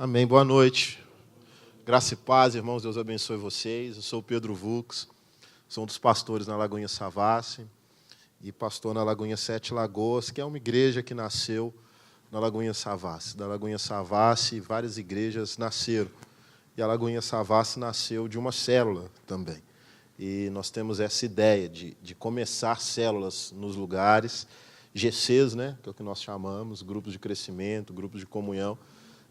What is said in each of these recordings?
Amém. Boa noite. Graça e paz, irmãos. Deus abençoe vocês. Eu sou o Pedro Vux, sou um dos pastores na Lagoinha Savassi e pastor na Lagoinha Sete Lagoas, que é uma igreja que nasceu na Lagoinha Savassi. Da Lagoinha Savassi, várias igrejas nasceram. E a Lagoinha Savassi nasceu de uma célula também. E nós temos essa ideia de começar células nos lugares, GCs, né, que é o que nós chamamos, grupos de crescimento, grupos de comunhão,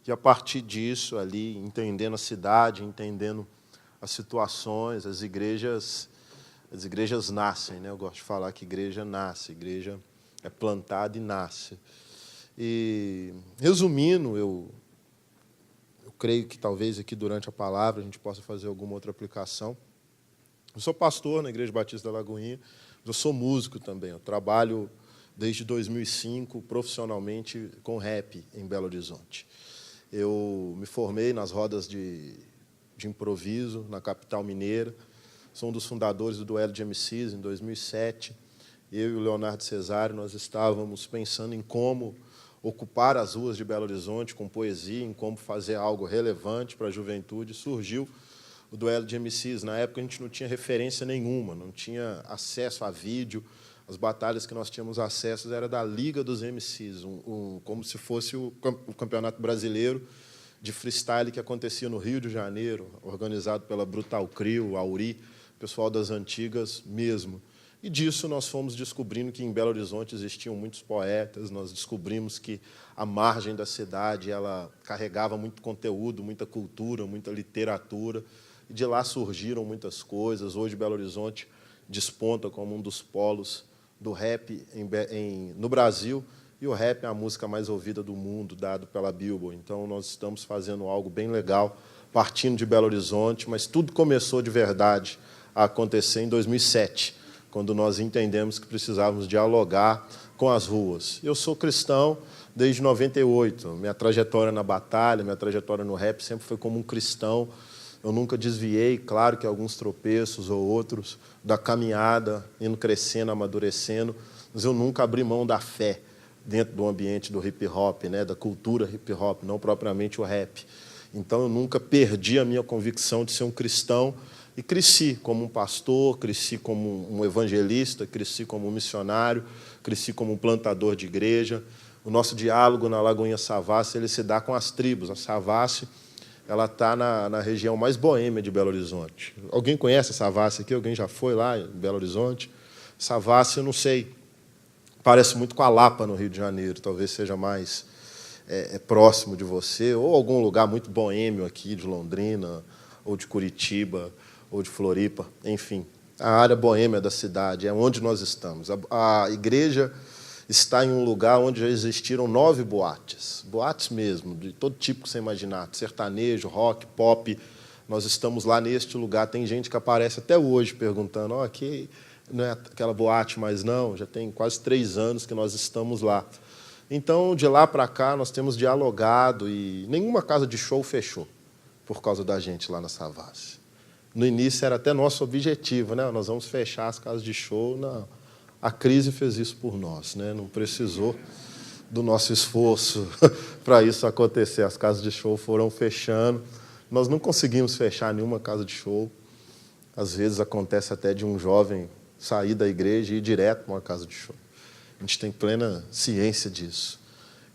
e a partir disso, ali, entendendo a cidade, entendendo as situações, as igrejas nascem, né? Eu gosto de falar que igreja nasce, igreja é plantada e nasce. E, resumindo, eu creio que talvez aqui durante a palavra a gente possa fazer alguma outra aplicação. Eu sou pastor na Igreja Batista da Lagoinha, eu sou músico também. Eu trabalho desde 2005 profissionalmente com rap em Belo Horizonte. Eu me formei nas rodas de improviso na capital mineira. Sou um dos fundadores do Duelo de MCs em 2007. Eu e o Leonardo Cesário, nós estávamos pensando em como ocupar as ruas de Belo Horizonte com poesia, em como fazer algo relevante para a juventude. Surgiu o Duelo de MCs. Na época, a gente não tinha referência nenhuma, não tinha acesso a vídeo. As batalhas que nós tínhamos acesso era da Liga dos MCs, como se fosse o Campeonato Brasileiro de Freestyle que acontecia no Rio de Janeiro, organizado pela Brutal Crew, Auri, pessoal das antigas mesmo. E disso nós fomos descobrindo que em Belo Horizonte existiam muitos poetas, nós descobrimos que a margem da cidade ela carregava muito conteúdo, muita cultura, muita literatura, e de lá surgiram muitas coisas. Hoje Belo Horizonte desponta como um dos polos do rap no Brasil, e o rap é a música mais ouvida do mundo, dado pela Billboard. Então, nós estamos fazendo algo bem legal, partindo de Belo Horizonte, mas tudo começou de verdade a acontecer em 2007, quando nós entendemos que precisávamos dialogar com as ruas. Eu sou cristão desde 98, minha trajetória na batalha, minha trajetória no rap sempre foi como um cristão. Eu nunca desviei, claro que alguns tropeços ou outros da caminhada, indo crescendo, amadurecendo, mas eu nunca abri mão da fé dentro do ambiente do hip-hop, né, da cultura hip-hop, não propriamente o rap. Então, eu nunca perdi a minha convicção de ser um cristão e cresci como um pastor, cresci como um evangelista, cresci como um missionário, cresci como um plantador de igreja. O nosso diálogo na Lagoinha Savassi ele se dá com as tribos. A Savassi ela está na região mais boêmia de Belo Horizonte. Alguém conhece a Savassi aqui? Alguém já foi lá em Belo Horizonte? Savassi, eu não sei, parece muito com a Lapa, no Rio de Janeiro. Talvez seja mais próximo de você, ou algum lugar muito boêmio aqui de Londrina, ou de Curitiba, ou de Floripa. Enfim, a área boêmia da cidade é onde nós estamos. A igreja está em um lugar onde já existiram 9 boates mesmo, de todo tipo que você imaginar, sertanejo, rock, pop. Nós estamos lá neste lugar. Tem gente que aparece até hoje perguntando, aqui não é aquela boate, mas não, já tem quase 3 anos que nós estamos lá. Então, de lá para cá, nós temos dialogado e nenhuma casa de show fechou por causa da gente lá na Savassi. No início era até nosso objetivo, né? Nós vamos fechar as casas de show. Não. A crise fez isso por nós, né? Não precisou do nosso esforço para isso acontecer. As casas de show foram fechando. Nós não conseguimos fechar nenhuma casa de show. Às vezes acontece até de um jovem sair da igreja e ir direto para uma casa de show. A gente tem plena ciência disso.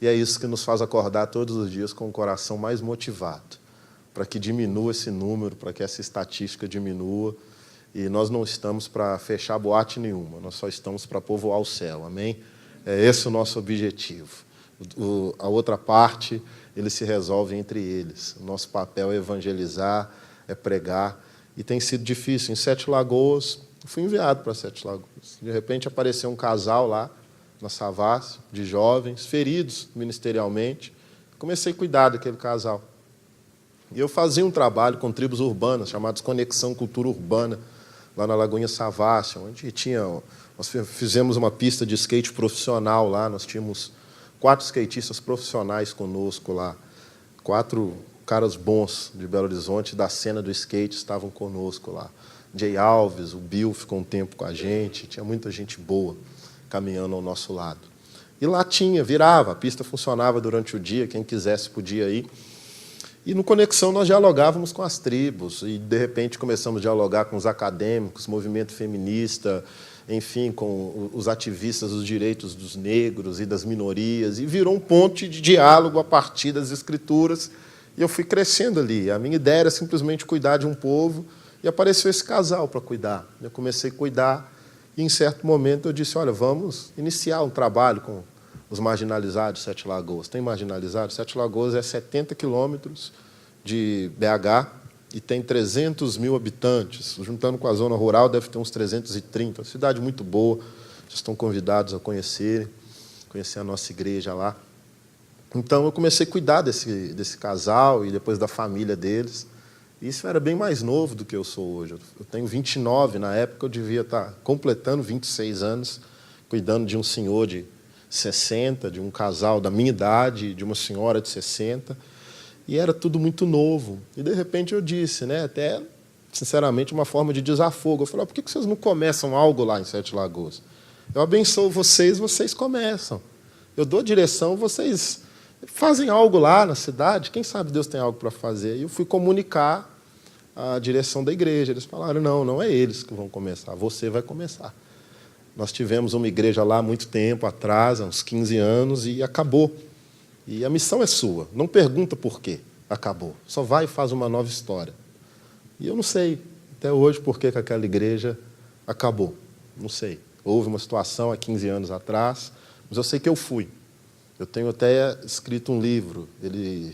E é isso que nos faz acordar todos os dias com o coração mais motivado, para que diminua esse número, para que essa estatística diminua. E nós não estamos para fechar boate nenhuma, nós só estamos para povoar o céu, amém? É esse o nosso objetivo. A outra parte, ele se resolve entre eles. O nosso papel é evangelizar, é pregar, e tem sido difícil. Em Sete Lagoas, eu fui enviado para Sete Lagoas. De repente, apareceu um casal lá, na Savassi, de jovens, feridos ministerialmente. Comecei a cuidar daquele casal. E eu fazia um trabalho com tribos urbanas, chamados Conexão Cultura Urbana, lá na Lagoinha Savassi, onde nós fizemos uma pista de skate profissional lá, nós tínhamos 4 skatistas profissionais conosco lá, 4 caras bons de Belo Horizonte, da cena do skate, estavam conosco lá. Jay Alves, o Bill ficou um tempo com a gente, tinha muita gente boa caminhando ao nosso lado. E lá virava, a pista funcionava durante o dia, quem quisesse podia ir. E no Conexão nós dialogávamos com as tribos, e de repente começamos a dialogar com os acadêmicos, movimento feminista, enfim, com os ativistas dos direitos dos negros e das minorias, e virou um ponto de diálogo a partir das escrituras, e eu fui crescendo ali. A minha ideia era simplesmente cuidar de um povo, e apareceu esse casal para cuidar. Eu comecei a cuidar, e em certo momento eu disse, olha, vamos iniciar um trabalho com os marginalizados de Sete Lagoas. Tem marginalizados? Sete Lagoas é 70 quilômetros de BH e tem 300 mil habitantes. Juntando com a zona rural, deve ter uns 330. Uma cidade muito boa. Vocês estão convidados a conhecer a nossa igreja lá. Então, eu comecei a cuidar desse casal e depois da família deles. Isso era bem mais novo do que eu sou hoje. Eu tenho 29, na época eu devia estar completando 26 anos, cuidando de um senhor de 60, de um casal da minha idade, de uma senhora de 60, e era tudo muito novo. E, de repente, eu disse, até, sinceramente, uma forma de desafogo. Eu falei, por que vocês não começam algo lá em Sete Lagoas? Eu abençoo vocês, vocês começam. Eu dou direção, vocês fazem algo lá na cidade. Quem sabe Deus tem algo para fazer? E eu fui comunicar a direção da igreja. Eles falaram, não é eles que vão começar, você vai começar. Nós tivemos uma igreja lá há muito tempo atrás, há uns 15 anos, e acabou. E a missão é sua. Não pergunta por quê acabou. Só vai e faz uma nova história. E eu não sei, até hoje, por que aquela igreja acabou. Não sei. Houve uma situação há 15 anos atrás, mas eu sei que eu fui. Eu tenho até escrito um livro, ele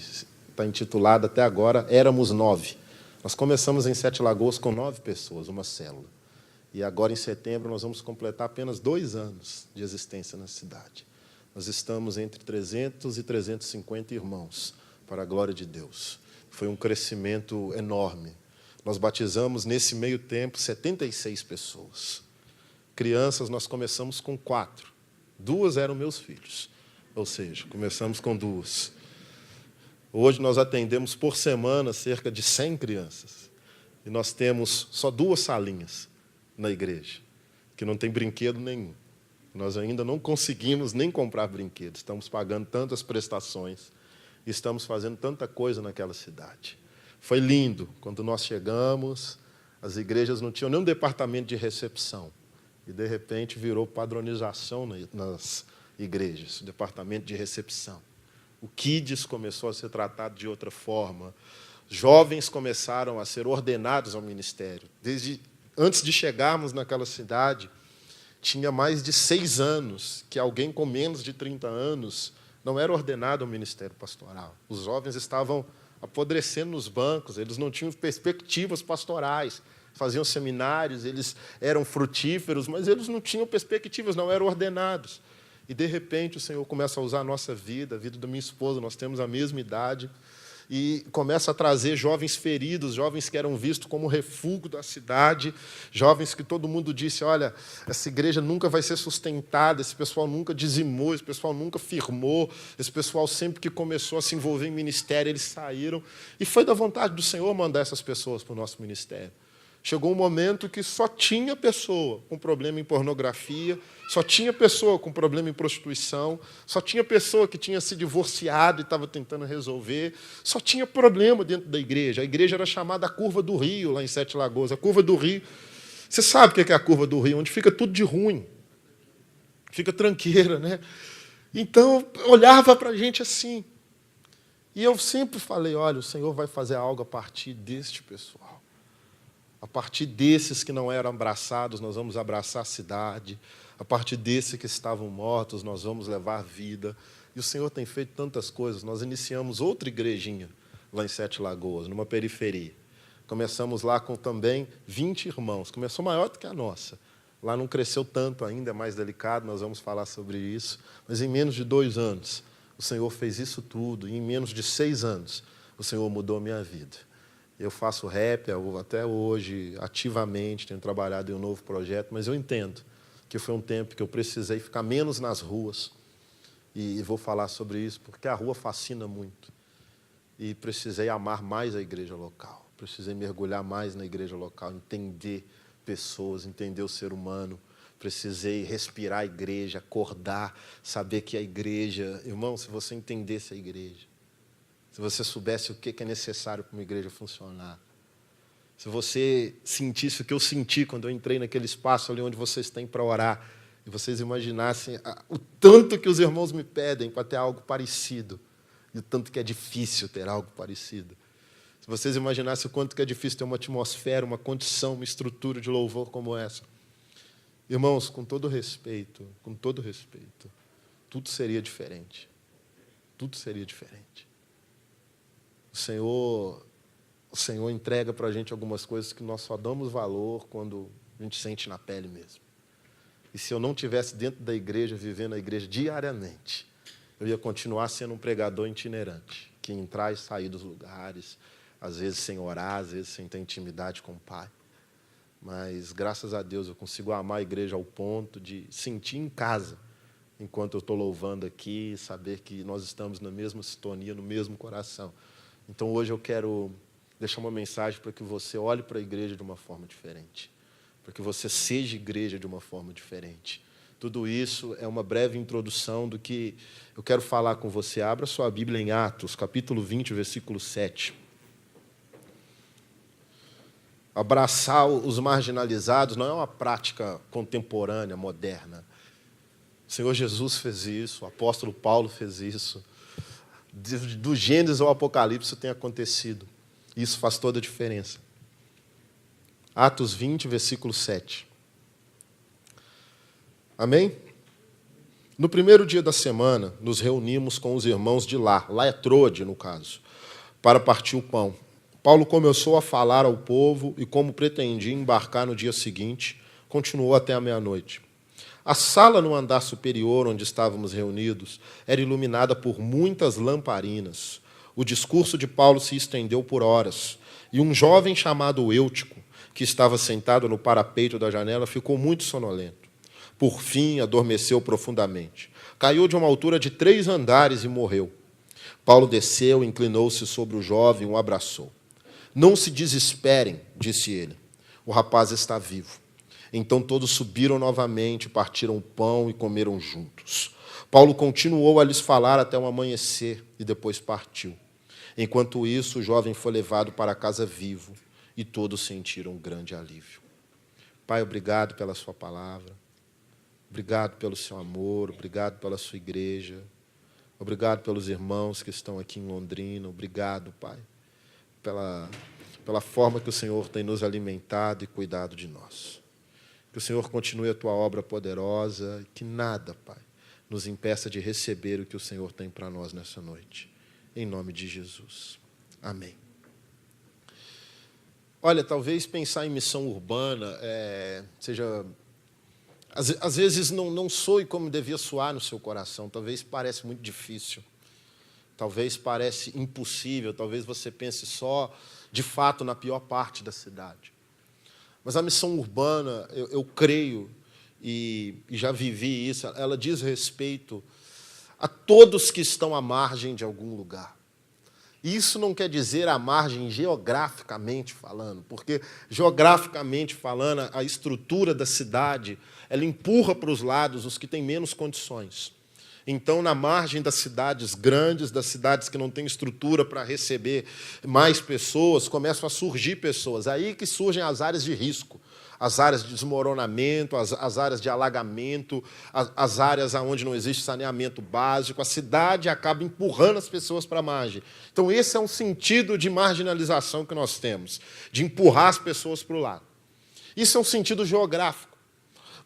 está intitulado até agora Éramos 9. Nós começamos em Sete Lagoas com 9 pessoas, uma célula. E agora, em setembro, nós vamos completar apenas 2 anos de existência na cidade. Nós estamos entre 300 e 350 irmãos, para a glória de Deus. Foi um crescimento enorme. Nós batizamos, nesse meio tempo, 76 pessoas. Crianças, nós começamos com 4. 2 eram meus filhos. Ou seja, começamos com 2. Hoje, nós atendemos por semana cerca de 100 crianças. E nós temos só 2 salinhas na igreja, que não tem brinquedo nenhum. Nós ainda não conseguimos nem comprar brinquedos. Estamos pagando tantas prestações, estamos fazendo tanta coisa naquela cidade. Foi lindo. Quando nós chegamos, as igrejas não tinham nem um departamento de recepção. E, de repente, virou padronização nas igrejas, o departamento de recepção. O Kids começou a ser tratado de outra forma. Jovens começaram a ser ordenados ao ministério. Antes de chegarmos naquela cidade, tinha mais de 6 anos que alguém com menos de 30 anos não era ordenado ao ministério pastoral. Os jovens estavam apodrecendo nos bancos, eles não tinham perspectivas pastorais, faziam seminários, eles eram frutíferos, mas eles não tinham perspectivas, não eram ordenados. E, de repente, o Senhor começa a usar a nossa vida, a vida da minha esposa, nós temos a mesma idade, e começa a trazer jovens feridos, jovens que eram vistos como refúgio da cidade, jovens que todo mundo disse, olha, essa igreja nunca vai ser sustentada, esse pessoal nunca dizimou, esse pessoal nunca firmou, esse pessoal sempre que começou a se envolver em ministério, eles saíram. E foi da vontade do Senhor mandar essas pessoas para o nosso ministério. Chegou um momento que só tinha pessoa com problema em pornografia, só tinha pessoa com problema em prostituição, só tinha pessoa que tinha se divorciado e estava tentando resolver, só tinha problema dentro da igreja. A igreja era chamada a Curva do Rio, lá em Sete Lagoas. A Curva do Rio, você sabe o que é a Curva do Rio, onde fica tudo de ruim, fica tranqueira, né? Então, olhava para a gente assim. E eu sempre falei, olha, o Senhor vai fazer algo a partir deste pessoal. A partir desses que não eram abraçados, nós vamos abraçar a cidade. A partir desses que estavam mortos, nós vamos levar vida. E o Senhor tem feito tantas coisas. Nós iniciamos outra igrejinha lá em Sete Lagoas, numa periferia. Começamos lá com também 20 irmãos. Começou maior do que a nossa. Lá não cresceu tanto ainda, é mais delicado, nós vamos falar sobre isso. Mas em menos de 2 anos, o Senhor fez isso tudo. E em menos de 6 anos, o Senhor mudou a minha vida. Eu faço rap até hoje, ativamente, tenho trabalhado em um novo projeto, mas eu entendo que foi um tempo que eu precisei ficar menos nas ruas, e vou falar sobre isso, porque a rua fascina muito, e precisei amar mais a igreja local, precisei mergulhar mais na igreja local, entender pessoas, entender o ser humano, precisei respirar a igreja, acordar, saber que a igreja... Irmão, se você entendesse a igreja, se você soubesse o que é necessário para uma igreja funcionar, se você sentisse o que eu senti quando eu entrei naquele espaço ali onde vocês têm para orar, e vocês imaginassem o tanto que os irmãos me pedem para ter algo parecido, e o tanto que é difícil ter algo parecido. Se vocês imaginassem o quanto que é difícil ter uma atmosfera, uma condição, uma estrutura de louvor como essa. Irmãos, com todo respeito, tudo seria diferente. Tudo seria diferente. O Senhor entrega para a gente algumas coisas que nós só damos valor quando a gente sente na pele mesmo. E se eu não estivesse dentro da igreja, vivendo a igreja diariamente, eu ia continuar sendo um pregador itinerante, que entrar e sair dos lugares, às vezes sem orar, às vezes sem ter intimidade com o Pai. Mas, graças a Deus, eu consigo amar a igreja ao ponto de sentir em casa, enquanto eu estou louvando aqui, saber que nós estamos na mesma sintonia, no mesmo coração. Então, hoje eu quero deixar uma mensagem para que você olhe para a igreja de uma forma diferente, para que você seja igreja de uma forma diferente. Tudo isso é uma breve introdução do que eu quero falar com você. Abra sua Bíblia em Atos, capítulo 20, versículo 7. Abraçar os marginalizados não é uma prática contemporânea, moderna. O Senhor Jesus fez isso, o apóstolo Paulo fez isso. Do Gênesis ao Apocalipse isso tem acontecido. Isso faz toda a diferença. Atos 20, versículo 7. Amém? No primeiro dia da semana, nos reunimos com os irmãos de lá é Troade, no caso, para partir o pão. Paulo começou a falar ao povo e, como pretendia embarcar no dia seguinte, continuou até a meia-noite. A sala no andar superior, onde estávamos reunidos, era iluminada por muitas lamparinas. O discurso de Paulo se estendeu por horas, e um jovem chamado Eutico, que estava sentado no parapeito da janela, ficou muito sonolento. Por fim, adormeceu profundamente. Caiu de uma altura de 3 andares e morreu. Paulo desceu, inclinou-se sobre o jovem e o abraçou. Não se desesperem, disse ele. O rapaz está vivo. Então todos subiram novamente, partiram o pão e comeram juntos. Paulo continuou a lhes falar até o amanhecer e depois partiu. Enquanto isso, o jovem foi levado para casa vivo e todos sentiram um grande alívio. Pai, obrigado pela sua palavra. Obrigado pelo seu amor, obrigado pela sua igreja, obrigado pelos irmãos que estão aqui em Londrina, obrigado, Pai, pela forma que o Senhor tem nos alimentado e cuidado de nós. Que o Senhor continue a tua obra poderosa e que nada, Pai, nos impeça de receber o que o Senhor tem para nós nessa noite. Em nome de Jesus. Amém. Olha, talvez pensar em missão urbana seja... Às vezes não soe como devia soar no seu coração. Talvez pareça muito difícil. Talvez pareça impossível. Talvez você pense só, de fato, na pior parte da cidade. Mas a missão urbana, eu creio, e já vivi isso, ela diz respeito a todos que estão à margem de algum lugar. Isso não quer dizer à margem geograficamente falando, porque geograficamente falando, a estrutura da cidade, ela empurra para os lados os que têm menos condições. Então, na margem das cidades grandes, das cidades que não têm estrutura para receber mais pessoas, começam a surgir pessoas. Aí que surgem as áreas de risco, as áreas de desmoronamento, as áreas de alagamento, as áreas onde não existe saneamento básico. A cidade acaba empurrando as pessoas para a margem. Então, esse é um sentido de marginalização que nós temos, de empurrar as pessoas para o lado. Isso é um sentido geográfico.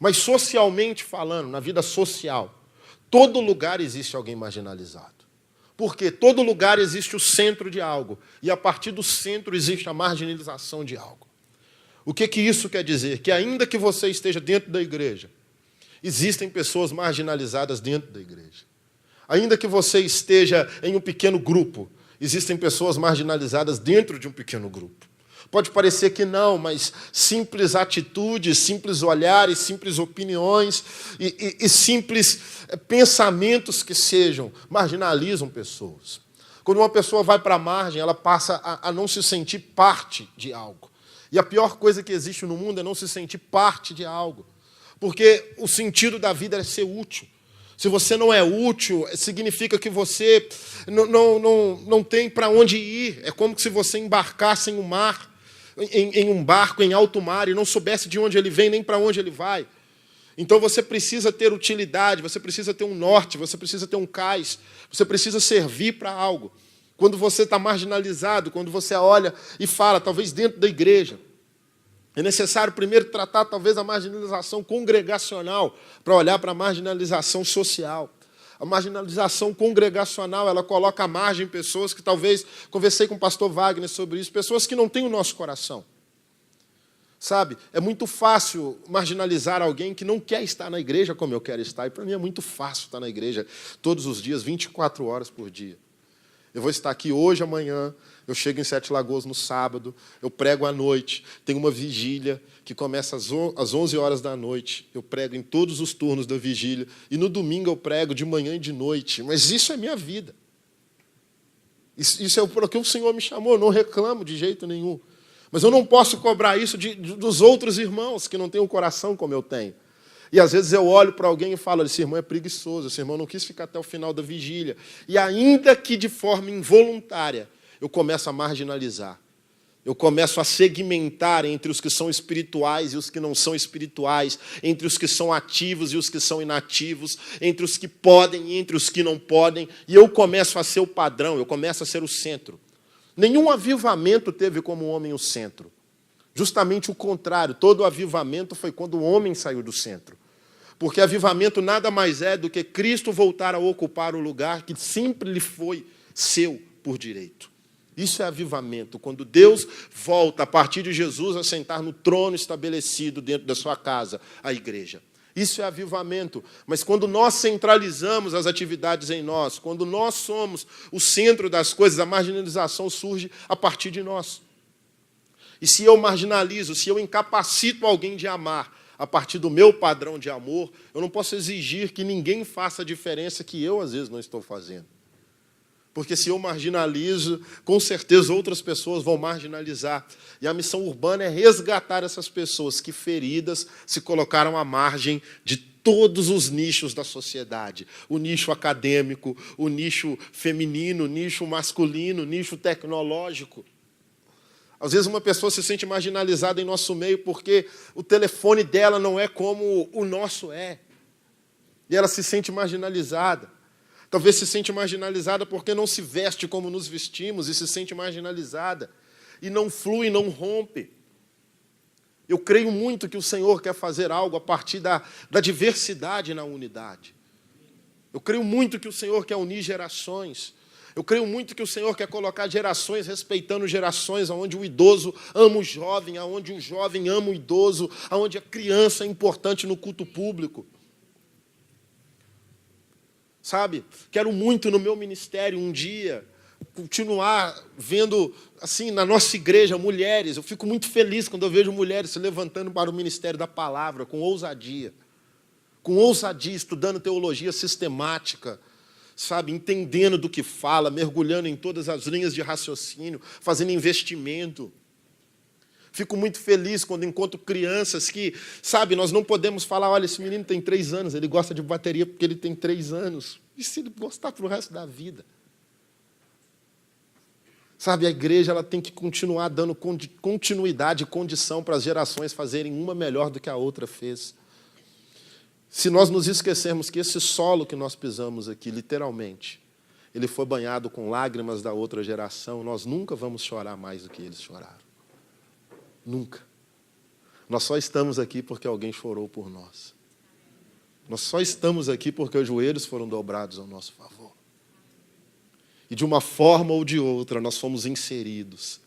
Mas, socialmente falando, na vida social, todo lugar existe alguém marginalizado. Porque todo lugar existe o centro de algo. E, a partir do centro, existe a marginalização de algo. O que isso quer dizer? Que ainda que você esteja dentro da igreja, existem pessoas marginalizadas dentro da igreja. Ainda que você esteja em um pequeno grupo, existem pessoas marginalizadas dentro de um pequeno grupo. Pode parecer que não, mas simples atitudes, simples olhares, simples opiniões e simples pensamentos que sejam, marginalizam pessoas. Quando uma pessoa vai para a margem, ela passa a não se sentir parte de algo. E a pior coisa que existe no mundo é não se sentir parte de algo. Porque o sentido da vida é ser útil. Se você não é útil, significa que você não tem para onde ir. É como se você embarcasse em um mar, em um barco em alto mar, e não soubesse de onde ele vem nem para onde ele vai. Então você precisa ter utilidade, você precisa ter um norte, você precisa ter um cais, você precisa servir para algo. Quando você está marginalizado, quando você olha e fala, talvez dentro da igreja, é necessário primeiro tratar talvez a marginalização congregacional para olhar para a marginalização social. A marginalização congregacional, ela coloca à margem pessoas que talvez, conversei com o pastor Wagner sobre isso, pessoas que não têm o nosso coração. Sabe, é muito fácil marginalizar alguém que não quer estar na igreja como eu quero estar. E para mim é muito fácil estar na igreja todos os dias, 24 horas por dia. Eu vou estar aqui hoje, amanhã, eu chego em Sete Lagoas no sábado, eu prego à noite, tem uma vigília que começa às 11 horas da noite, eu prego em todos os turnos da vigília, e no domingo eu prego de manhã e de noite, mas isso é minha vida. Isso é para que o Senhor me chamou, eu não reclamo de jeito nenhum. Mas eu não posso cobrar isso dos outros irmãos que não têm um coração como eu tenho. E às vezes eu olho para alguém e falo, esse irmão é preguiçoso, esse irmão não quis ficar até o final da vigília. E ainda que de forma involuntária, eu começo a marginalizar. Eu começo a segmentar entre os que são espirituais e os que não são espirituais, entre os que são ativos e os que são inativos, entre os que podem e entre os que não podem. E eu começo a ser o padrão, eu começo a ser o centro. Nenhum avivamento teve como homem o centro. Justamente o contrário, todo avivamento foi quando o homem saiu do centro. Porque avivamento nada mais é do que Cristo voltar a ocupar o lugar que sempre lhe foi seu por direito. Isso é avivamento, quando Deus volta, a partir de Jesus, a sentar no trono estabelecido dentro da sua casa, a igreja. Isso é avivamento. Mas quando nós centralizamos as atividades em nós, quando nós somos o centro das coisas, a marginalização surge a partir de nós. E se eu marginalizo, se eu incapacito alguém de amar a partir do meu padrão de amor, eu não posso exigir que ninguém faça a diferença que eu, às vezes, não estou fazendo. Porque se eu marginalizo, com certeza outras pessoas vão marginalizar. E a missão urbana é resgatar essas pessoas que, feridas, se colocaram à margem de todos os nichos da sociedade. O nicho acadêmico, o nicho feminino, o nicho masculino, o nicho tecnológico. Às vezes uma pessoa se sente marginalizada em nosso meio porque o telefone dela não é como o nosso é. E ela se sente marginalizada. Talvez se sente marginalizada porque não se veste como nos vestimos e se sente marginalizada. E não flui, não rompe. Eu creio muito que o Senhor quer fazer algo a partir da diversidade na unidade. Eu creio muito que o Senhor quer unir gerações. Eu creio muito que o Senhor quer colocar gerações respeitando gerações, onde o idoso ama o jovem, onde o jovem ama o idoso, onde a criança é importante no culto público. Sabe, quero muito no meu ministério um dia continuar vendo, assim, na nossa igreja, mulheres. Eu fico muito feliz quando eu vejo mulheres se levantando para o ministério da palavra, com ousadia, estudando teologia sistemática, sabe, entendendo do que fala, mergulhando em todas as linhas de raciocínio, fazendo investimento. Fico muito feliz quando encontro crianças que, sabe, nós não podemos falar, olha, esse menino tem 3 anos, ele gosta de bateria porque ele tem 3 anos. E se ele gostar para o resto da vida? Sabe, a igreja ela tem que continuar dando continuidade e condição para as gerações fazerem uma melhor do que a outra fez. Se nós nos esquecermos que esse solo que nós pisamos aqui, literalmente, ele foi banhado com lágrimas da outra geração, nós nunca vamos chorar mais do que eles choraram. Nunca. Nós só estamos aqui porque alguém chorou por nós. Nós só estamos aqui porque os joelhos foram dobrados ao nosso favor. E de uma forma ou de outra nós fomos inseridos.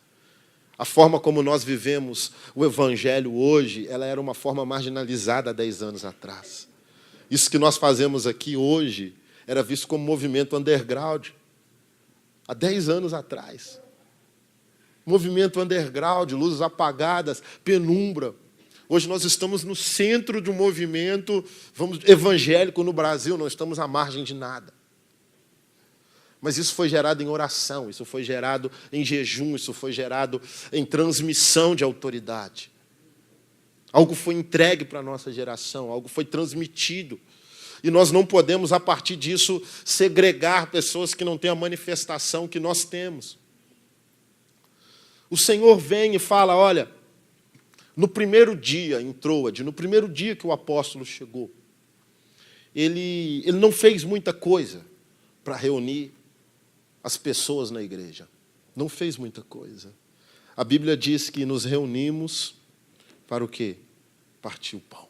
A forma como nós vivemos o Evangelho hoje, ela era uma forma marginalizada há 10 anos atrás. Isso que nós fazemos aqui hoje era visto como movimento underground. Há 10 anos atrás. Movimento underground, luzes apagadas, penumbra. Hoje nós estamos no centro de um movimento evangélico no Brasil, não estamos à margem de nada. Mas isso foi gerado em oração, isso foi gerado em jejum, isso foi gerado em transmissão de autoridade. Algo foi entregue para a nossa geração, algo foi transmitido. E nós não podemos, a partir disso, segregar pessoas que não têm a manifestação que nós temos. O Senhor vem e fala, olha, no primeiro dia em Troade, no primeiro dia que o apóstolo chegou, ele não fez muita coisa para reunir as pessoas na igreja. Não fez muita coisa. A Bíblia diz que nos reunimos para o quê? Partir o pão.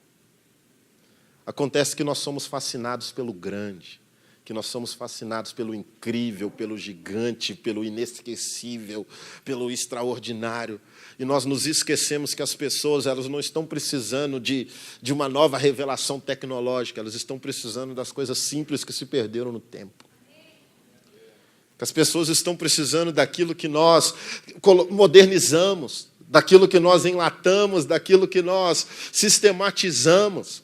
Acontece que nós somos fascinados pelo grande, que nós somos fascinados pelo incrível, pelo gigante, pelo inesquecível, pelo extraordinário. E nós nos esquecemos que as pessoas elas não estão precisando de uma nova revelação tecnológica, elas estão precisando das coisas simples que se perderam no tempo. As pessoas estão precisando daquilo que nós modernizamos, daquilo que nós enlatamos, daquilo que nós sistematizamos.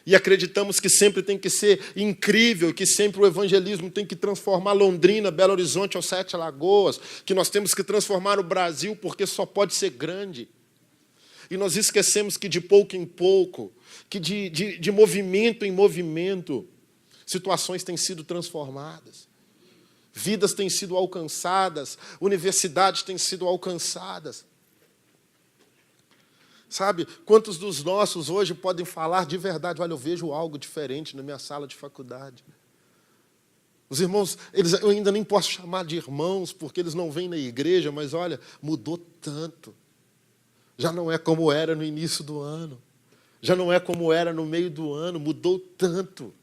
E acreditamos que sempre tem que ser incrível, que sempre o evangelismo tem que transformar Londrina, Belo Horizonte ou Sete Lagoas, que nós temos que transformar o Brasil porque só pode ser grande. E nós esquecemos que de pouco em pouco, que de movimento em movimento, situações têm sido transformadas. Vidas têm sido alcançadas, universidades têm sido alcançadas. Sabe, quantos dos nossos hoje podem falar de verdade? Olha, eu vejo algo diferente na minha sala de faculdade. Os irmãos, eu ainda nem posso chamar de irmãos, porque eles não vêm na igreja, mas olha, mudou tanto. Já não é como era no início do ano. Já não é como era no meio do ano. Mudou tanto.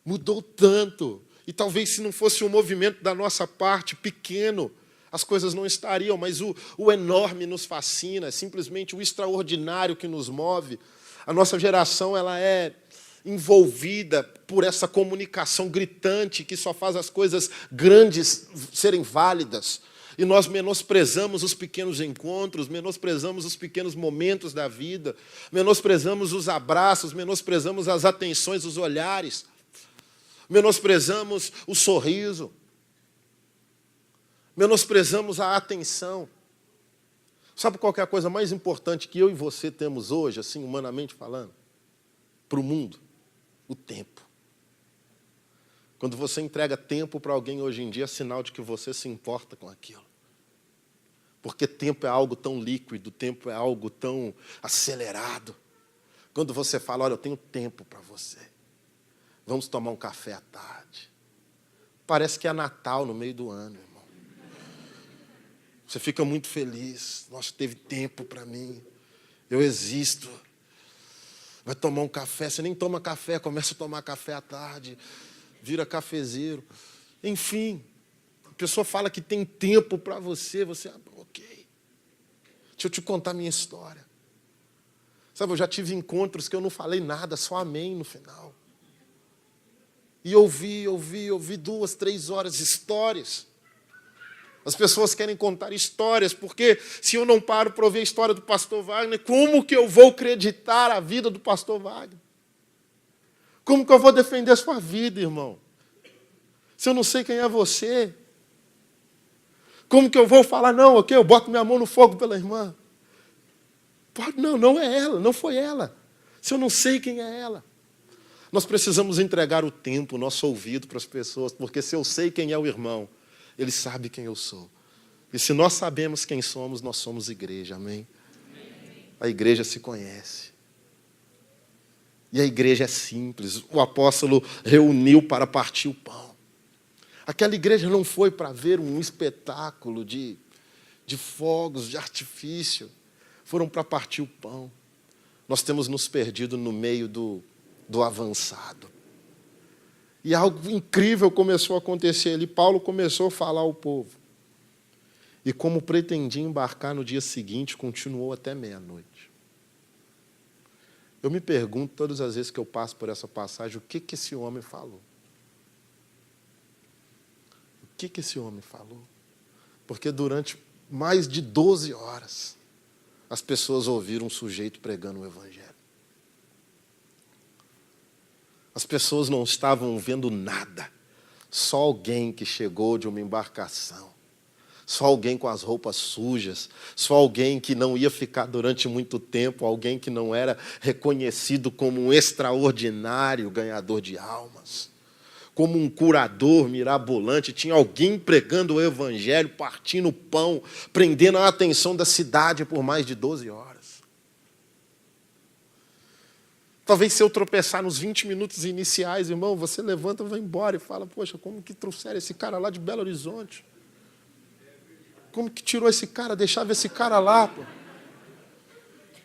Mudou tanto. E talvez se não fosse um movimento da nossa parte pequeno, as coisas não estariam, mas o enorme nos fascina, é simplesmente o extraordinário que nos move. A nossa geração ela é envolvida por essa comunicação gritante que só faz as coisas grandes serem válidas. E nós menosprezamos os pequenos encontros, menosprezamos os pequenos momentos da vida, menosprezamos os abraços, menosprezamos as atenções, os olhares, menosprezamos o sorriso. Menosprezamos a atenção. Sabe qual que é a coisa mais importante que eu e você temos hoje, assim, humanamente falando? Para o mundo? O tempo. Quando você entrega tempo para alguém hoje em dia, é sinal de que você se importa com aquilo. Porque tempo é algo tão líquido, tempo é algo tão acelerado. Quando você fala, olha, eu tenho tempo para você. Vamos tomar um café à tarde. Parece que é Natal no meio do ano, irmão. Você fica muito feliz. Nossa, teve tempo para mim. Eu existo. Vai tomar um café. Você nem toma café, começa a tomar café à tarde. Vira cafezeiro. Enfim, a pessoa fala que tem tempo para você. Você, ok. Deixa eu te contar a minha história. Sabe, eu já tive encontros que eu não falei nada, só amém no final. E ouvi 2, 3 horas histórias. As pessoas querem contar histórias, porque se eu não paro para ouvir a história do pastor Wagner, como que eu vou acreditar a vida do pastor Wagner? Como que eu vou defender a sua vida, irmão? Se eu não sei quem é você? Como que eu vou falar, não, ok, eu boto minha mão no fogo pela irmã? Não é ela, não foi ela. Se eu não sei quem é ela. Nós precisamos entregar o tempo, o nosso ouvido para as pessoas, porque se eu sei quem é o irmão, ele sabe quem eu sou. E se nós sabemos quem somos, nós somos igreja, amém? A igreja se conhece. E a igreja é simples. O apóstolo reuniu para partir o pão. Aquela igreja não foi para ver um espetáculo de fogos, de artifício. Foram para partir o pão. Nós temos nos perdido no meio do avançado. E algo incrível começou a acontecer ali. Paulo começou a falar ao povo. E como pretendia embarcar no dia seguinte, continuou até meia-noite. Eu me pergunto todas as vezes que eu passo por essa passagem, o que esse homem falou? O que esse homem falou? Porque durante mais de 12 horas, as pessoas ouviram um sujeito pregando o evangelho. As pessoas não estavam vendo nada. Só alguém que chegou de uma embarcação. só alguém com as roupas sujas, só alguém que não ia ficar durante muito tempo, alguém que não era reconhecido como um extraordinário ganhador de almas, como um curador mirabolante. Tinha alguém pregando o evangelho, partindo o pão, prendendo a atenção da cidade por mais de 12 horas. Talvez se eu tropeçar nos 20 minutos iniciais, irmão, você levanta, vai embora e fala, poxa, como que trouxeram esse cara lá de Belo Horizonte? Como que tirou esse cara, deixava esse cara lá, pô?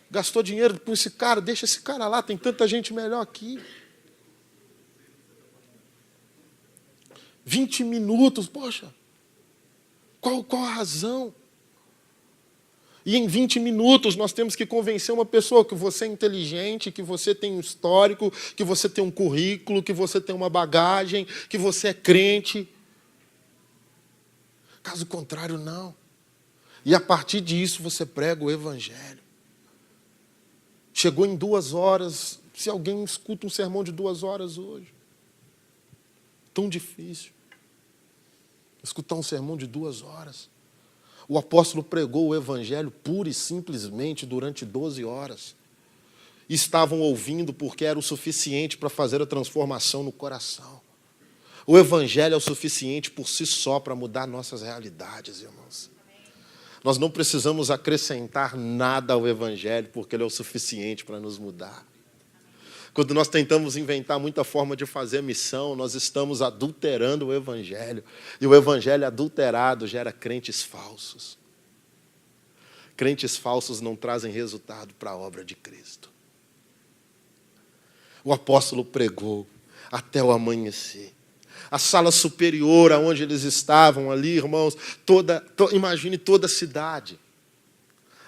Gastou dinheiro com esse cara, deixa esse cara lá, tem tanta gente melhor aqui. 20 minutos, poxa, qual a razão? E em 20 minutos nós temos que convencer uma pessoa que você é inteligente, que você tem um histórico, que você tem um currículo, que você tem uma bagagem, que você é crente. Caso contrário, não. E a partir disso você prega o evangelho. Chegou em 2 horas, se alguém escuta um sermão de 2 horas hoje. Tão difícil. Escutar um sermão de 2 horas. O apóstolo pregou o evangelho pura e simplesmente durante 12 horas. Estavam ouvindo porque era o suficiente para fazer a transformação no coração. O evangelho é o suficiente por si só para mudar nossas realidades, irmãos. Nós não precisamos acrescentar nada ao evangelho porque ele é o suficiente para nos mudar. Quando nós tentamos inventar muita forma de fazer missão, nós estamos adulterando o evangelho. E o evangelho adulterado gera crentes falsos. Crentes falsos não trazem resultado para a obra de Cristo. O apóstolo pregou até o amanhecer. A sala superior, onde eles estavam ali, irmãos, imagine toda a cidade.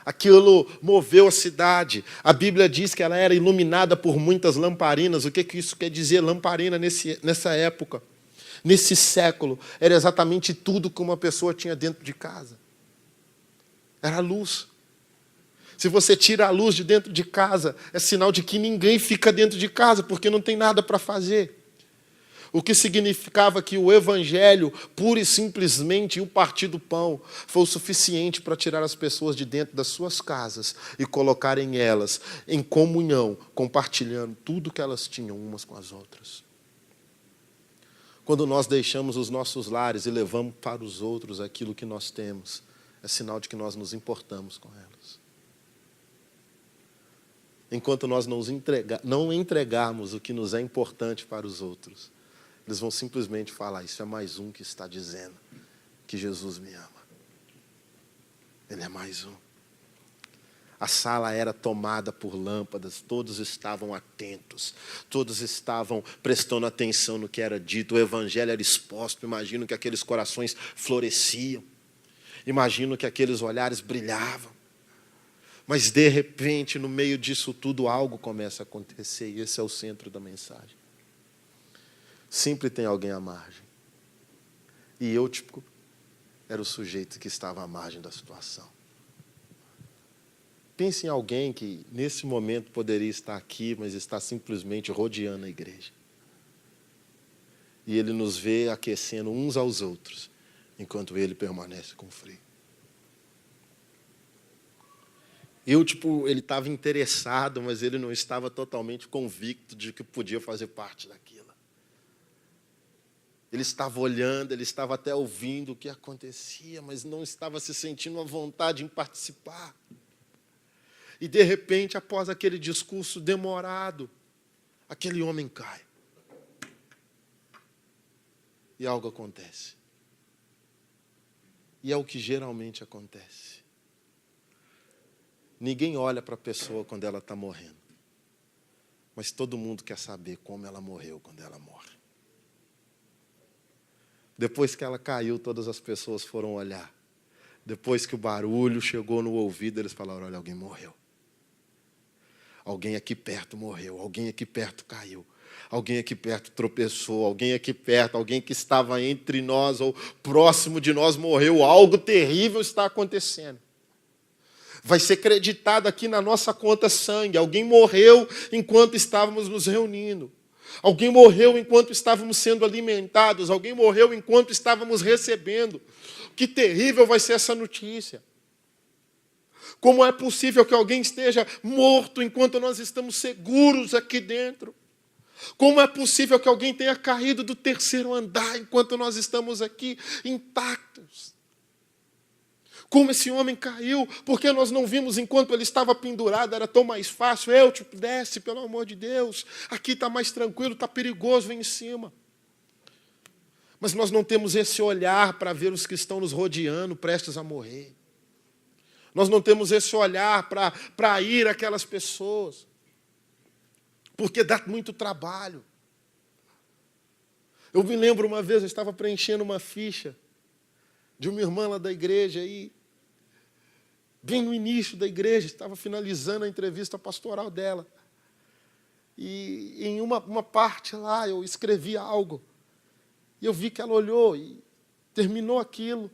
Aquilo moveu a cidade. A Bíblia diz que ela era iluminada por muitas lamparinas. O que isso quer dizer, lamparina, nessa época? Nesse século, era exatamente tudo que uma pessoa tinha dentro de casa. Era a luz. Se você tira a luz de dentro de casa, é sinal de que ninguém fica dentro de casa, porque não tem nada para fazer. O que significava que o evangelho, pura e simplesmente, e o partir do pão, foi o suficiente para tirar as pessoas de dentro das suas casas e colocarem elas em comunhão, compartilhando tudo que elas tinham umas com as outras. Quando nós deixamos os nossos lares e levamos para os outros aquilo que nós temos, é sinal de que nós nos importamos com elas. Enquanto nós não entregarmos o que nos é importante para os outros, eles vão simplesmente falar, isso é mais um que está dizendo que Jesus me ama. Ele é mais um. A sala era tomada por lâmpadas, todos estavam atentos, todos estavam prestando atenção no que era dito, o evangelho era exposto. Imagino que aqueles corações floresciam, imagino que aqueles olhares brilhavam. Mas de repente, no meio disso tudo, algo começa a acontecer, e esse é o centro da mensagem. Sempre tem alguém à margem. E Eutico era o sujeito que estava à margem da situação. Pense em alguém que nesse momento poderia estar aqui, mas está simplesmente rodeando a igreja. E ele nos vê aquecendo uns aos outros, enquanto ele permanece com frio. Eutico, ele estava interessado, mas ele não estava totalmente convicto de que podia fazer parte daquilo. Ele estava olhando, ele estava até ouvindo o que acontecia, mas não estava se sentindo à vontade em participar. E, de repente, após aquele discurso demorado, aquele homem cai. E algo acontece. E é o que geralmente acontece. Ninguém olha para a pessoa quando ela está morrendo. Mas todo mundo quer saber como ela morreu quando ela morre. Depois que ela caiu, todas as pessoas foram olhar. Depois que o barulho chegou no ouvido, eles falaram, olha, alguém morreu. Alguém aqui perto morreu, alguém aqui perto caiu. Alguém aqui perto tropeçou, alguém aqui perto, alguém que estava entre nós ou próximo de nós morreu. Algo terrível está acontecendo. Vai ser creditado aqui na nossa conta sangue. Alguém morreu enquanto estávamos nos reunindo. Alguém morreu enquanto estávamos sendo alimentados. Alguém morreu enquanto estávamos recebendo. que terrível vai ser essa notícia. Como é possível que alguém esteja morto enquanto nós estamos seguros aqui dentro? Como é possível que alguém tenha caído do 3º andar enquanto nós estamos aqui intactos? Como esse homem caiu? Porque nós não vimos enquanto ele estava pendurado, era tão mais fácil. Desce, pelo amor de Deus. Aqui está mais tranquilo, está perigoso, vem em cima. Mas nós não temos esse olhar para ver os que estão nos rodeando, prestes a morrer. Nós não temos esse olhar para ir àquelas pessoas. Porque dá muito trabalho. Eu me lembro uma vez, eu estava preenchendo uma ficha de uma irmã lá da igreja, aí, bem no início da igreja, estava finalizando a entrevista pastoral dela. E em uma parte lá, eu escrevi algo. E eu vi que ela olhou e terminou aquilo.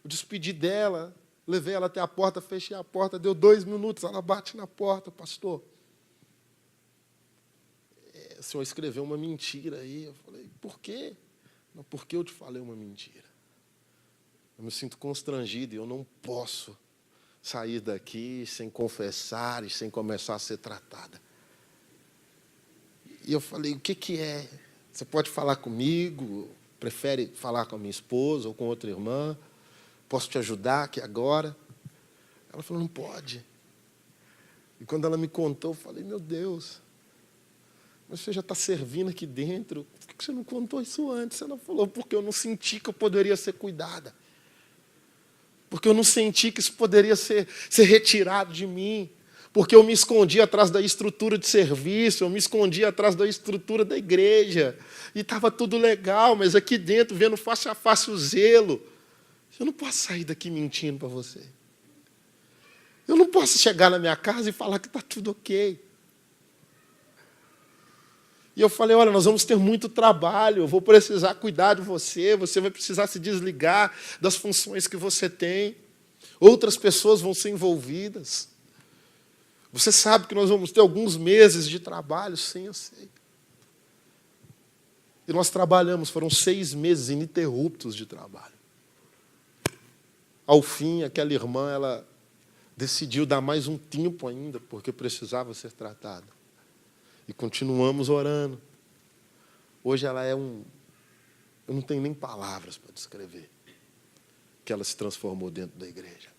Eu despedi dela, levei ela até a porta, fechei a porta, deu 2 minutos, ela bate na porta, pastor. O senhor escreveu uma mentira aí. Eu falei, por quê? Não, porque eu te falei uma mentira. Eu me sinto constrangido e eu não posso sair daqui sem confessar e sem começar a ser tratada. E eu falei, o que é? Você pode falar comigo? Prefere falar com a minha esposa ou com outra irmã? Posso te ajudar aqui agora? Ela falou, não pode. E quando ela me contou, eu falei, meu Deus, mas você já está servindo aqui dentro, por que você não contou isso antes? Ela falou, porque eu não senti que eu poderia ser cuidada. Porque eu não senti que isso poderia ser retirado de mim. Porque eu me escondi atrás da estrutura de serviço, eu me escondi atrás da estrutura da igreja. E estava tudo legal, mas aqui dentro, vendo face a face o zelo, eu não posso sair daqui mentindo para você. Eu não posso chegar na minha casa e falar que está tudo ok. E eu falei, olha, nós vamos ter muito trabalho, eu vou precisar cuidar de você, você vai precisar se desligar das funções que você tem. Outras pessoas vão ser envolvidas. Você sabe que nós vamos ter alguns meses de trabalho, sim, eu sei. E nós trabalhamos, foram 6 meses ininterruptos de trabalho. Ao fim, aquela irmã, ela decidiu dar mais um tempo ainda, porque precisava ser tratada. E continuamos orando. Hoje ela é eu não tenho nem palavras para descrever que ela se transformou dentro da igreja.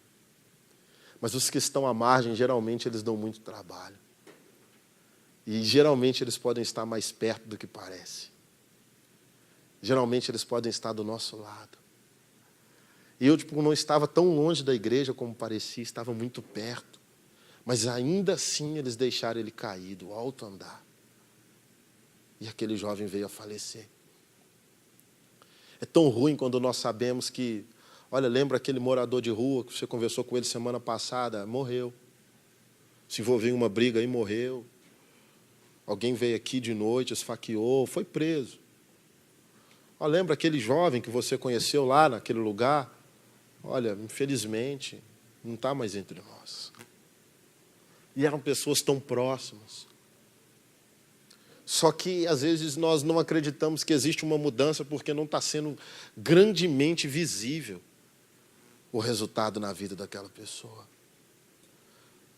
Mas os que estão à margem, geralmente, eles dão muito trabalho. E, geralmente, eles podem estar mais perto do que parece. Geralmente, eles podem estar do nosso lado. E eu, não estava tão longe da igreja como parecia, estava muito perto. Mas, ainda assim, eles deixaram ele cair do alto andar. E aquele jovem veio a falecer. É tão ruim quando nós sabemos que... Olha, lembra aquele morador de rua que você conversou com ele semana passada? Morreu. Se envolveu em uma briga e morreu. Alguém veio aqui de noite, esfaqueou, foi preso. Olha, lembra aquele jovem que você conheceu lá naquele lugar? Olha, infelizmente, não está mais entre nós. E eram pessoas tão próximas. Só que, às vezes, nós não acreditamos que existe uma mudança porque não está sendo grandemente visível o resultado na vida daquela pessoa.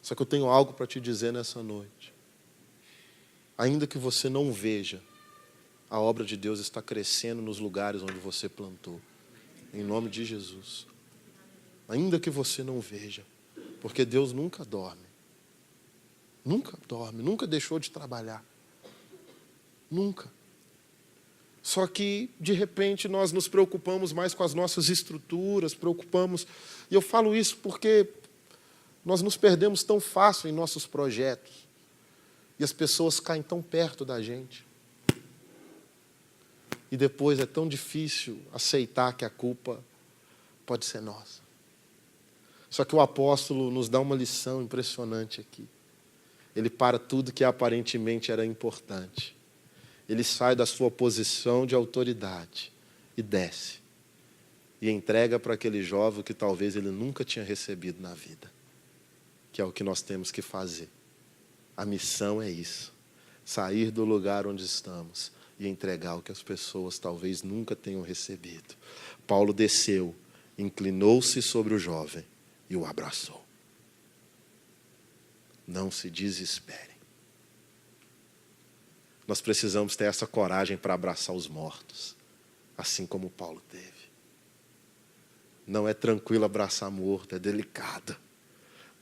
Só que eu tenho algo para te dizer nessa noite. Ainda que você não veja, a obra de Deus está crescendo nos lugares onde você plantou. Em nome de Jesus. Ainda que você não veja. Porque Deus nunca dorme. Nunca dorme, nunca deixou de trabalhar. Nunca. Só que, de repente, nós nos preocupamos mais com as nossas estruturas, preocupamos... E eu falo isso porque nós nos perdemos tão fácil em nossos projetos. E as pessoas caem tão perto da gente. E depois é tão difícil aceitar que a culpa pode ser nossa. Só que o apóstolo nos dá uma lição impressionante aqui. Ele para tudo que aparentemente era importante. Ele sai da sua posição de autoridade e desce. E entrega para aquele jovem que talvez ele nunca tinha recebido na vida. Que é o que nós temos que fazer. A missão é isso. Sair do lugar onde estamos e entregar o que as pessoas talvez nunca tenham recebido. Paulo desceu inclinou-se sobre o jovem e o abraçou. Não se desesperem. Nós precisamos ter essa coragem para abraçar os mortos, assim como Paulo teve. Não é tranquilo abraçar morto, é delicado.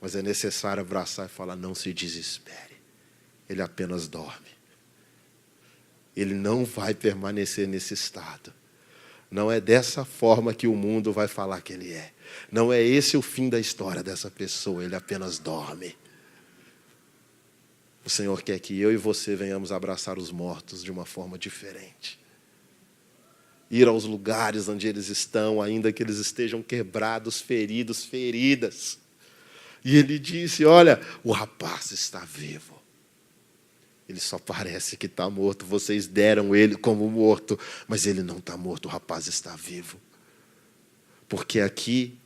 Mas é necessário abraçar e falar, não se desespere. Ele apenas dorme. Ele não vai permanecer nesse estado. Não é dessa forma que o mundo vai falar que ele é. Não é esse o fim da história dessa pessoa, ele apenas dorme. O Senhor quer que eu e você venhamos abraçar os mortos de uma forma diferente. Ir aos lugares onde eles estão, ainda que eles estejam quebrados, feridos, feridas. E ele disse, olha, o rapaz está vivo. Ele só parece que está morto. Vocês deram ele como morto, mas ele não está morto, o rapaz está vivo. Porque aqui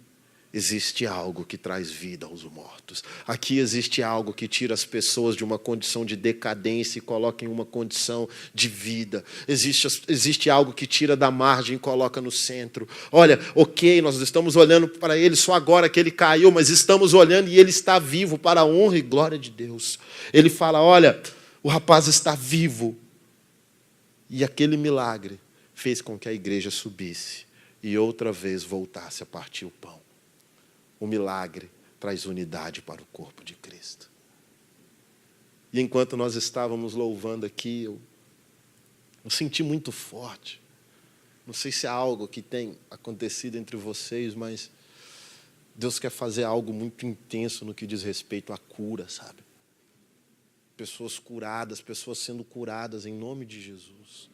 existe algo que traz vida aos mortos. Aqui existe algo que tira as pessoas de uma condição de decadência e coloca em uma condição de vida. Existe algo que tira da margem e coloca no centro. Olha, ok, nós estamos olhando para ele só agora que ele caiu, mas estamos olhando e ele está vivo para a honra e glória de Deus. Ele fala, olha, o rapaz está vivo. E aquele milagre fez com que a igreja subisse e outra vez voltasse a partir o pão. O milagre traz unidade para o corpo de Cristo. E enquanto nós estávamos louvando aqui, eu senti muito forte. Não sei se é algo que tem acontecido entre vocês, mas Deus quer fazer algo muito intenso no que diz respeito à cura, sabe? Pessoas curadas, pessoas sendo curadas em nome de Jesus.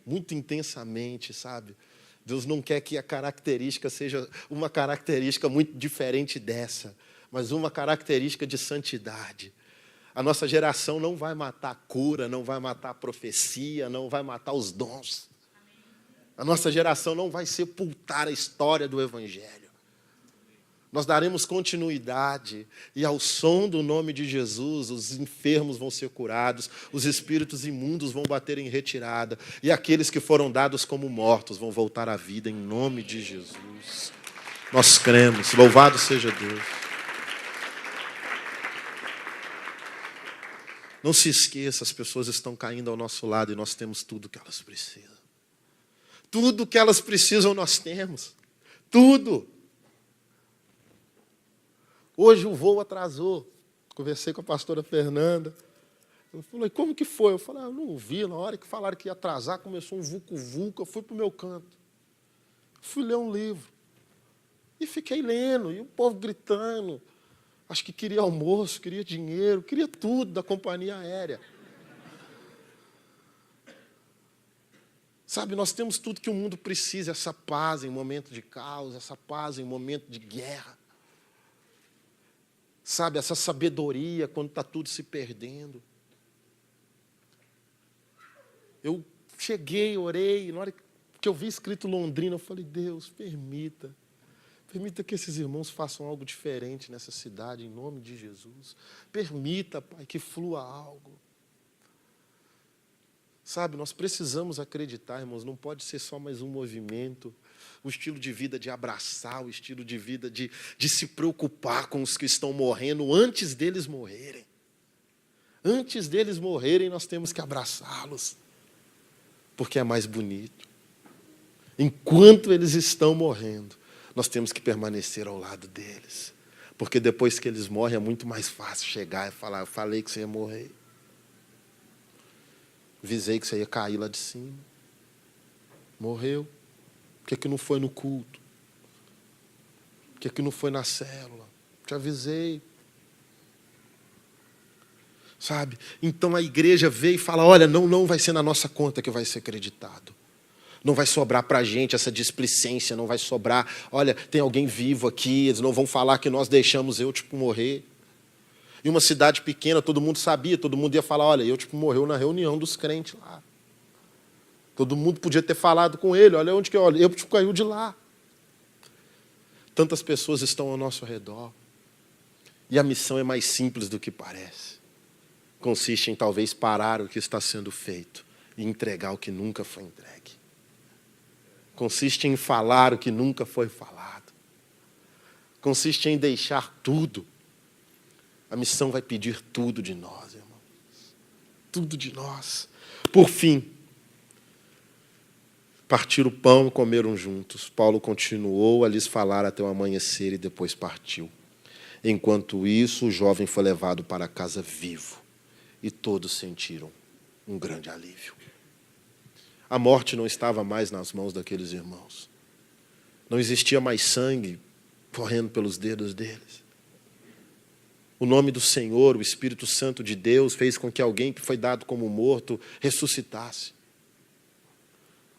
Muito intensamente, sabe? Deus não quer que a característica seja uma característica muito diferente dessa, mas uma característica de santidade. A nossa geração não vai matar a cura, não vai matar a profecia, não vai matar os dons. A nossa geração não vai sepultar a história do Evangelho. Nós daremos continuidade e ao som do nome de Jesus, os enfermos vão ser curados, os espíritos imundos vão bater em retirada e aqueles que foram dados como mortos vão voltar à vida em nome de Jesus. Nós cremos, louvado seja Deus. Não se esqueça, as pessoas estão caindo ao nosso lado e nós temos tudo que elas precisam. Tudo que elas precisam nós temos. Tudo. Hoje o voo atrasou. Conversei com a pastora Fernanda. Eu falei, como que foi? Eu falei, eu não vi. Na hora que falaram que ia atrasar, começou um vucu-vucu. Eu fui para o meu canto. Fui ler um livro. E fiquei lendo. E o povo gritando. Acho que queria almoço, queria dinheiro, queria tudo da companhia aérea. Sabe, nós temos tudo que o mundo precisa. Essa paz em momento de caos, essa paz em momento de guerra. Sabe, essa sabedoria quando está tudo se perdendo. Eu cheguei, orei, e na hora que eu vi escrito Londrina, eu falei, Deus, permita que esses irmãos façam algo diferente nessa cidade, em nome de Jesus. Permita, Pai, que flua algo. Sabe, nós precisamos acreditar, irmãos, não pode ser só mais um movimento. O estilo de vida de abraçar, o estilo de vida de se preocupar com os que estão morrendo antes deles morrerem. Antes deles morrerem, nós temos que abraçá-los, porque é mais bonito. Enquanto eles estão morrendo, nós temos que permanecer ao lado deles, porque depois que eles morrem é muito mais fácil chegar e falar, eu falei que você ia morrer. Avisei que você ia cair lá de cima. Morreu. Por que não foi no culto? Por que não foi na célula? Te avisei. Sabe? Então a igreja veio e fala, olha, não vai ser na nossa conta que vai ser acreditado. Não vai sobrar para a gente essa displicência, não vai sobrar, olha, tem alguém vivo aqui, eles não vão falar que nós deixamos morrer. Em uma cidade pequena, todo mundo sabia, todo mundo ia falar, olha, morreu na reunião dos crentes lá. Todo mundo podia ter falado com ele, olha onde que caiu de lá. Tantas pessoas estão ao nosso redor. E a missão é mais simples do que parece. Consiste em talvez parar o que está sendo feito e entregar o que nunca foi entregue. consiste em falar o que nunca foi falado, consiste em deixar tudo. A missão vai pedir tudo de nós, irmão. Tudo de nós. Por fim, partiram o pão e comeram juntos. Paulo continuou a lhes falar até o amanhecer e depois partiu. Enquanto isso, o jovem foi levado para casa vivo e todos sentiram um grande alívio. A morte não estava mais nas mãos daqueles irmãos. Não existia mais sangue correndo pelos dedos deles. O nome do Senhor, o Espírito Santo de Deus, fez com que alguém que foi dado como morto ressuscitasse.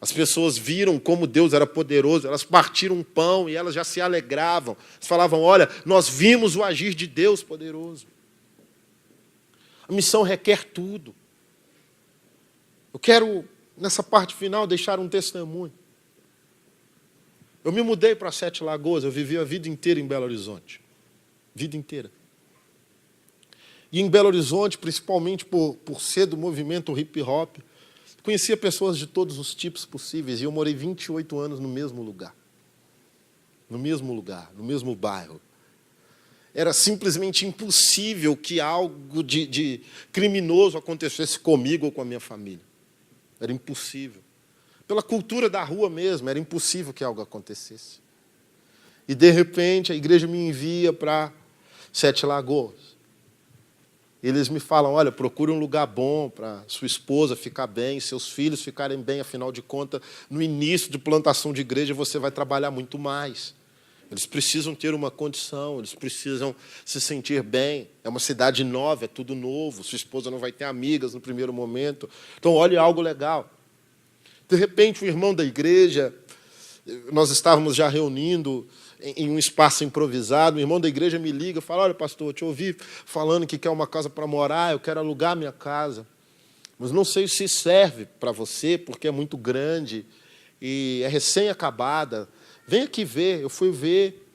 As pessoas viram como Deus era poderoso, elas partiram um pão e elas já se alegravam. Elas falavam, olha, nós vimos o agir de Deus poderoso. A missão requer tudo. Eu quero, nessa parte final, deixar um testemunho. Eu me mudei para Sete Lagoas, eu vivi a vida inteira em Belo Horizonte. Vida inteira. E em Belo Horizonte, principalmente por ser do movimento hip-hop, conhecia pessoas de todos os tipos possíveis. E eu morei 28 anos no mesmo lugar. No mesmo bairro. Era simplesmente impossível que algo de criminoso acontecesse comigo ou com a minha família. Era impossível. Pela cultura da rua mesmo, era impossível que algo acontecesse. E, de repente, a igreja me envia para Sete Lagoas. Eles me falam, olha, procure um lugar bom para sua esposa ficar bem, seus filhos ficarem bem, afinal de contas, no início de plantação de igreja você vai trabalhar muito mais. Eles precisam ter uma condição, eles precisam se sentir bem. É uma cidade nova, é tudo novo, sua esposa não vai ter amigas no primeiro momento. Então, olhe algo legal. De repente, o irmão da igreja, nós estávamos já reunindo em um espaço improvisado, o irmão da igreja me liga e fala, olha, pastor, eu te ouvi falando que quer uma casa para morar, eu quero alugar minha casa, mas não sei se serve para você, porque é muito grande e é recém-acabada. Vem aqui ver. Eu fui ver,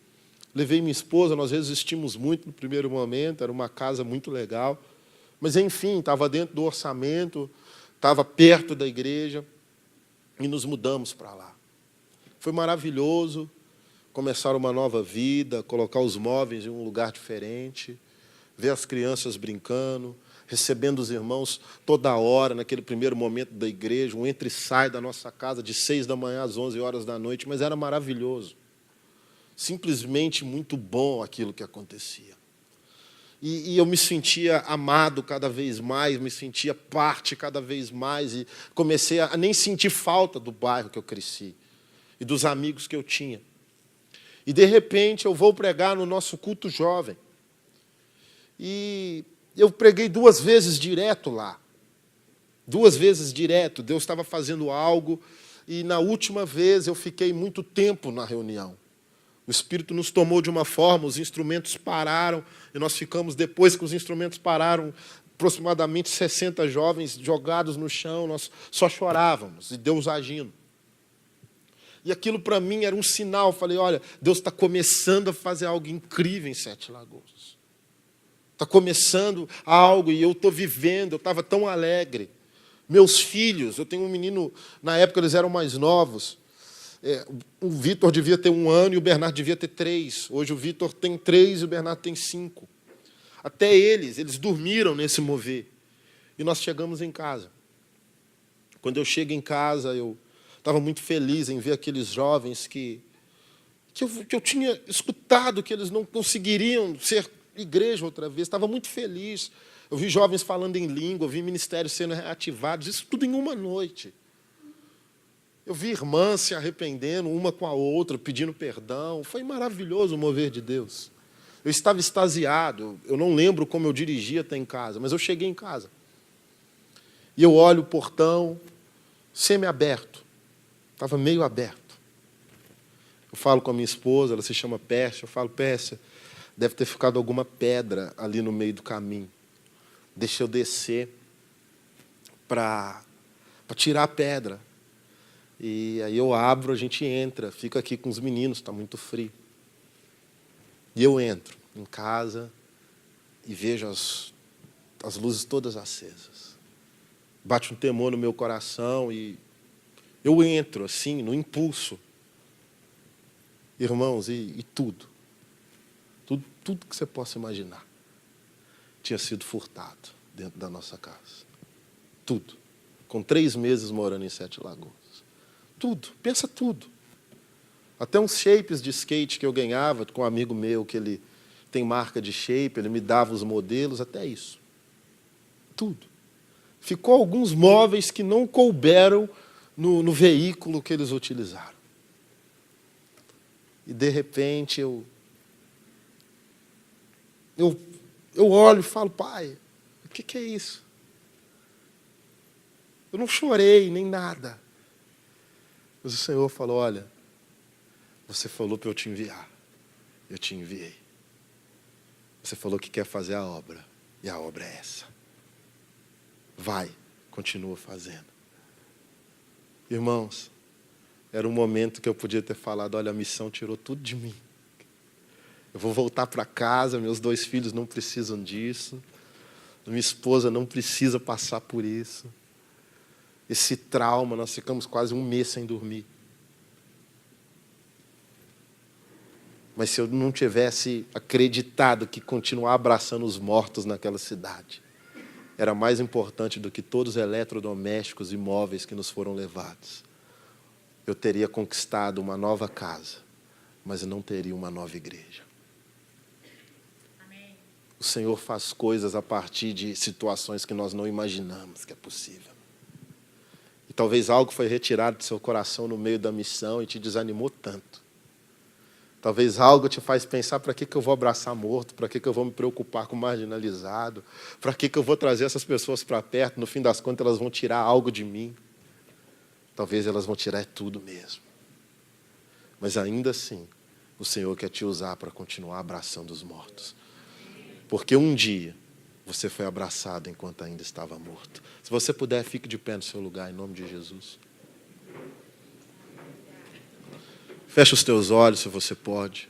levei minha esposa, nós resistimos muito no primeiro momento, era uma casa muito legal, mas, enfim, estava dentro do orçamento, estava perto da igreja, e nos mudamos para lá. Foi maravilhoso. Começar uma nova vida, colocar os móveis em um lugar diferente, ver as crianças brincando, recebendo os irmãos toda hora, naquele primeiro momento da igreja, um entra e sai da nossa casa de 6 da manhã às 11 horas da noite, mas era maravilhoso. Simplesmente muito bom aquilo que acontecia. E eu me sentia amado cada vez mais, me sentia parte cada vez mais, e comecei a nem sentir falta do bairro que eu cresci e dos amigos que eu tinha. E, de repente, eu vou pregar no nosso culto jovem. E eu preguei 2 vezes direto lá. 2 vezes direto. Deus estava fazendo algo. E, na última vez, eu fiquei muito tempo na reunião. O Espírito nos tomou de uma forma, os instrumentos pararam. E nós ficamos, depois que os instrumentos pararam, aproximadamente 60 jovens jogados no chão. Nós só chorávamos. E Deus agindo. E aquilo para mim era um sinal. Eu falei, olha, Deus está começando a fazer algo incrível em Sete Lagoas. Está começando algo e eu estou vivendo, eu estava tão alegre. Meus filhos, eu tenho um menino, na época eles eram mais novos. O Vitor devia ter 1 ano e o Bernardo devia ter 3. Hoje o Vitor tem 3 e o Bernardo tem 5. Até eles dormiram nesse mover. E nós chegamos em casa. Quando eu chego em casa, eu estava muito feliz em ver aqueles jovens que eu tinha escutado que eles não conseguiriam ser igreja outra vez. Estava muito feliz. Eu vi jovens falando em língua, eu vi ministérios sendo reativados, isso tudo em uma noite. Eu vi irmãs se arrependendo, uma com a outra, pedindo perdão. Foi maravilhoso o mover de Deus. Eu estava extasiado, eu não lembro como eu dirigia até em casa, mas eu cheguei em casa. E eu olho o portão semi-aberto. Estava meio aberto. Eu falo com a minha esposa, ela se chama Pérsia. Eu falo, Pérsia, deve ter ficado alguma pedra ali no meio do caminho. Deixa eu descer para tirar a pedra. E aí eu abro, a gente entra, fica aqui com os meninos, está muito frio. E eu entro em casa e vejo as luzes todas acesas. Bate um temor no meu coração e Eu entro assim, no impulso. Irmãos, e tudo que você possa imaginar tinha sido furtado dentro da nossa casa. Tudo. Com 3 meses morando em Sete Lagoas. Tudo, pensa tudo. Até uns shapes de skate que eu ganhava com um amigo meu, que ele tem marca de shape, ele me dava os modelos, até isso. Tudo. Ficou alguns móveis que não couberam no veículo que eles utilizaram. E, de repente, eu olho e falo, pai, o que é isso? Eu não chorei, nem nada. Mas o Senhor falou, olha, você falou para eu te enviar. Eu te enviei. Você falou que quer fazer a obra. E a obra é essa. Vai, continua fazendo. Irmãos, era um momento que eu podia ter falado, olha, a missão tirou tudo de mim. Eu vou voltar para casa, meus 2 filhos não precisam disso. Minha esposa não precisa passar por isso. Esse trauma, nós ficamos quase 1 mês sem dormir. Mas se eu não tivesse acreditado que continuar abraçando os mortos naquela cidade era mais importante do que todos os eletrodomésticos e móveis que nos foram levados, eu teria conquistado uma nova casa, mas não teria uma nova igreja. Amém. O Senhor faz coisas a partir de situações que nós não imaginamos que é possível. E talvez algo foi retirado do seu coração no meio da missão e te desanimou tanto. Talvez algo te faz pensar, para que eu vou abraçar morto? Para que eu vou me preocupar com o marginalizado? Para que eu vou trazer essas pessoas para perto? No fim das contas, elas vão tirar algo de mim. Talvez elas vão tirar tudo mesmo. Mas ainda assim, o Senhor quer te usar para continuar abraçando os mortos. Porque um dia você foi abraçado enquanto ainda estava morto. Se você puder, fique de pé no seu lugar, em nome de Jesus. Feche os teus olhos, se você pode.